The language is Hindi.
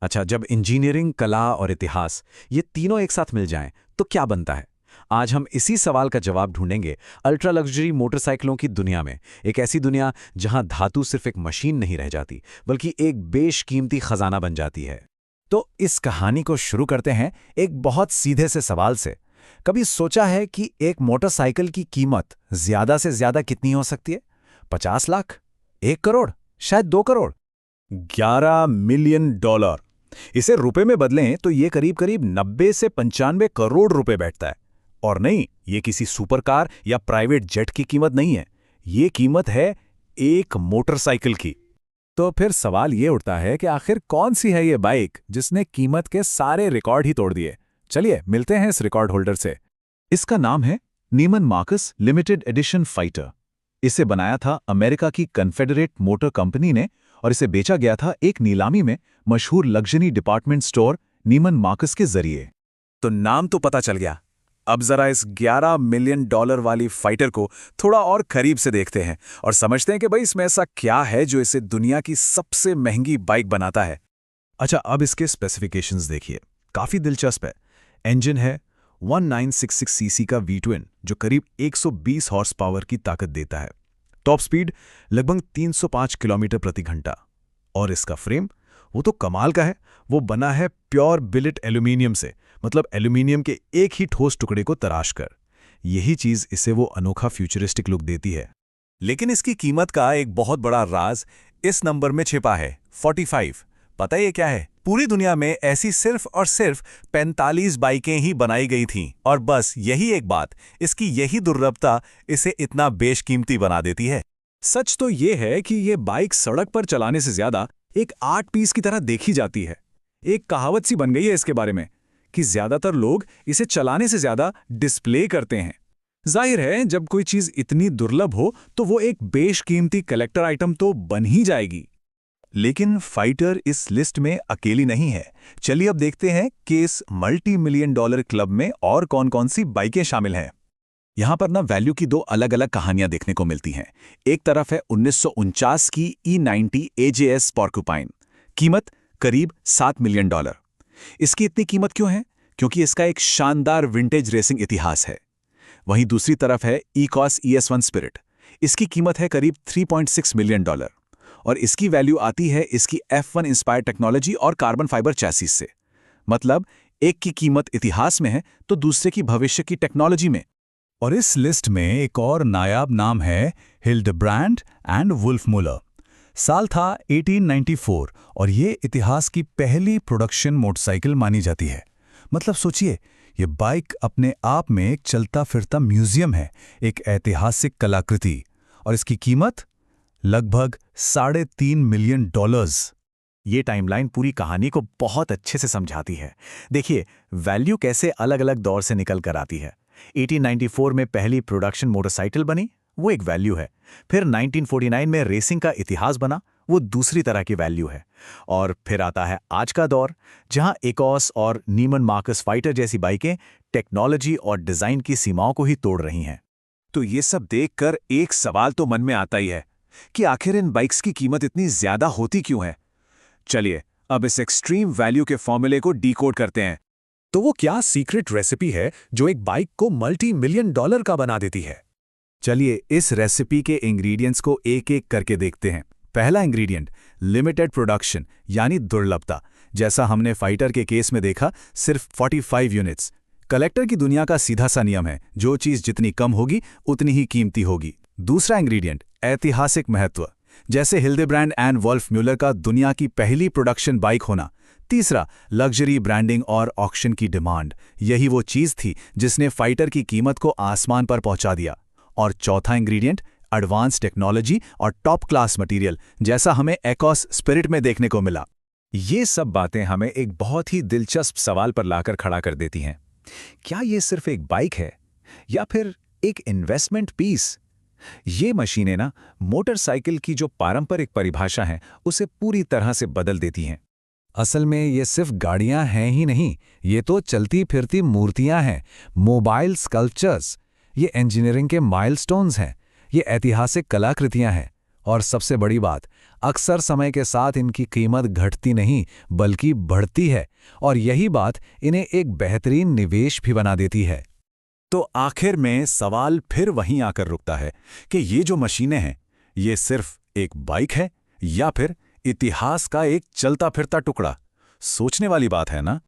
अच्छा, जब इंजीनियरिंग, कला और इतिहास ये तीनों एक साथ मिल जाएं तो क्या बनता है? आज हम इसी सवाल का जवाब ढूंढेंगे अल्ट्रा लग्जरी मोटरसाइकिलों की दुनिया में। एक ऐसी दुनिया जहां धातु सिर्फ एक मशीन नहीं रह जाती, बल्कि एक बेशकीमती खजाना बन जाती है। तो इस कहानी को शुरू करते हैं एक बहुत सीधे से सवाल से। कभी सोचा है कि एक मोटरसाइकिल की कीमत ज्यादा से ज्यादा कितनी हो सकती है? 50 लाख, 1 करोड़, शायद 2 करोड़। 11 million dollar. इसे रुपए में बदलें तो ये करीब करीब 90 से 95 करोड़ रुपए बैठता है। और नहीं, ये किसी सुपरकार या प्राइवेट जेट की कीमत नहीं है। ये कीमत है एक मोटरसाइकिल की। तो फिर सवाल ये उठता है कि आखिर कौन सी है ये बाइक जिसने कीमत के सारे रिकॉर्ड ही तोड़ दिए? चलिए मिलते हैं इस रिकॉर्ड होल्डर से। इसका नाम है नीमन मार्कस लिमिटेड एडिशन फाइटर। इसे बनाया था अमेरिका की कन्फेडरेट मोटर कंपनी ने और इसे बेचा गया था एक नीलामी में मशहूर लग्जरी डिपार्टमेंट स्टोर नीमन मार्कस के जरिए। तो नाम तो पता चल गया। अब जरा इस 11 मिलियन डॉलर वाली फाइटर को थोड़ा और करीब से देखते हैं और समझते हैं कि भाई इसमें ऐसा क्या है जो इसे दुनिया की सबसे महंगी बाइक बनाता है। अच्छा, अब इसके स्पेसिफिकेशंस देखिए, काफी दिलचस्प है। इंजन है 1966 सीसी का V twin जो करीब 120 हॉर्स पावर की ताकत देता है। टॉप स्पीड लगभग 305 किलोमीटर प्रति घंटा। और इसका फ्रेम, वो तो कमाल का है। वो बना है प्योर बिलेट एल्यूमिनियम से, मतलब एल्यूमिनियम के एक ही ठोस टुकड़े को तराश कर। यही चीज इसे वो अनोखा फ्यूचरिस्टिक लुक देती है। लेकिन इसकी कीमत का एक बहुत बड़ा राज इस नंबर में छिपा है, 45। पता है ये क्या है? पूरी दुनिया में ऐसी सिर्फ और सिर्फ 45 बाइकें ही बनाई गई थीं, और बस यही एक बात, इसकी यही दुर्लभता इसे इतना बेशकीमती बना देती है। सच तो ये है कि ये बाइक सड़क पर चलाने से ज्यादा एक आर्ट पीस की तरह देखी जाती है। एक कहावत सी बन गई है इसके बारे में कि ज्यादातर लोग इसे चलाने से ज्यादा डिस्प्ले करते हैं। जाहिर है, जब कोई चीज इतनी दुर्लभ हो तो वो एक बेशकीमती कलेक्टर आइटम तो बन ही जाएगी। लेकिन फाइटर इस लिस्ट में अकेली नहीं है। चलिए अब देखते हैं कि इस मल्टी मिलियन डॉलर क्लब में और कौन कौन सी बाइकें शामिल हैं। यहां पर ना वैल्यू की दो अलग अलग कहानियां देखने को मिलती हैं। एक तरफ है 1949 की E90 AJS पॉर्क्यूपाइन, कीमत करीब $7 मिलियन। इसकी इतनी कीमत क्यों है? क्योंकि इसका एक शानदार विंटेज रेसिंग इतिहास है। वहीं दूसरी तरफ है ECOS ES1 स्पिरिट। इसकी कीमत है करीब $3.6 मिलियन, और इसकी वैल्यू आती है इसकी F1 इंस्पायर्ड टेक्नोलॉजी और कार्बन फाइबर चैसिस से। मतलब एक की कीमत इतिहास में है तो दूसरे की भविष्य की टेक्नोलॉजी में। और इस लिस्ट में एक और नायाब नाम है हिल्डेब्रांड एंड वुल्फमुller। साल था 1894 और ये इतिहास की पहली प्रोडक्शन मोटरसाइकिल मानी जाती है। मतलब सोचिए, ये बाइक अपने आप में एक चलता फिरता म्यूजियम है, एक ऐतिहासिक कलाकृति। और इसकी कीमत लगभग $3.5 मिलियन। ये टाइमलाइन पूरी कहानी को बहुत अच्छे से समझाती है। देखिए, वैल्यू कैसे अलग अलग दौर से निकल कर आती है। 1894 में पहली प्रोडक्शन मोटरसाइकिल बनी, वो एक वैल्यू है। फिर 1949 में रेसिंग का इतिहास बना, वो दूसरी तरह की वैल्यू है। और फिर आता है आज का दौर, जहां ECOS और नीमन मार्कस फाइटर जैसी बाइकें टेक्नोलॉजी और डिजाइन की सीमाओं को ही तोड़ रही हैं। तो ये सब देखकर एक सवाल तो मन में आता ही है कि आखिर इन बाइक्स की कीमत इतनी ज्यादा होती क्यों है। चलिए अब इस एक्सट्रीम वैल्यू के फॉर्मूले को डीकोड करते हैं। तो वो क्या सीक्रेट रेसिपी है जो एक बाइक को मल्टी मिलियन डॉलर का बना देती है? चलिए इस रेसिपी के इंग्रेडिएंट्स को एक एक करके देखते हैं। पहला इंग्रेडिएंट, लिमिटेड प्रोडक्शन यानी दुर्लभता। जैसा हमने फाइटर के केस में देखा, सिर्फ 45 यूनिट्स। कलेक्टर की दुनिया का सीधा सा नियम है, जो चीज जितनी कम होगी उतनी ही कीमती होगी। दूसरा इंग्रेडिएंट, ऐतिहासिक महत्व, जैसे हिल्डेब्रांड एंड वुल्फमुller का दुनिया की पहली प्रोडक्शन बाइक होना। तीसरा, लग्जरी ब्रांडिंग और ऑक्शन की डिमांड। यही वो चीज थी जिसने फाइटर की कीमत को आसमान पर पहुंचा दिया। और चौथा इंग्रेडिएंट, एडवांस टेक्नोलॉजी और टॉप क्लास मटेरियल, जैसा हमें ECOS स्पिरिट में देखने को मिला। ये सब बातें हमें एक बहुत ही दिलचस्प सवाल पर लाकर खड़ा कर देती हैं। क्या ये सिर्फ एक बाइक है या फिर एक इन्वेस्टमेंट पीस? ये मशीनें ना मोटरसाइकिल की जो पारंपरिक परिभाषा है उसे पूरी तरह से बदल देती हैं। असल में ये सिर्फ गाड़ियां हैं ही नहीं, ये तो चलती फिरती मूर्तियां हैं, मोबाइल स्कल्पचर्स। ये इंजीनियरिंग के माइलस्टोन्स हैं, ये ऐतिहासिक कलाकृतियां हैं। और सबसे बड़ी बात, अक्सर समय के साथ इनकी कीमत घटती नहीं बल्कि बढ़ती है, और यही बात इन्हें एक बेहतरीन निवेश भी बना देती है। तो आखिर में सवाल फिर वहीं आकर रुकता है कि ये जो मशीनें हैं, ये सिर्फ एक बाइक है या फिर इतिहास का एक चलता फिरता टुकड़ा? सोचने वाली बात है ना।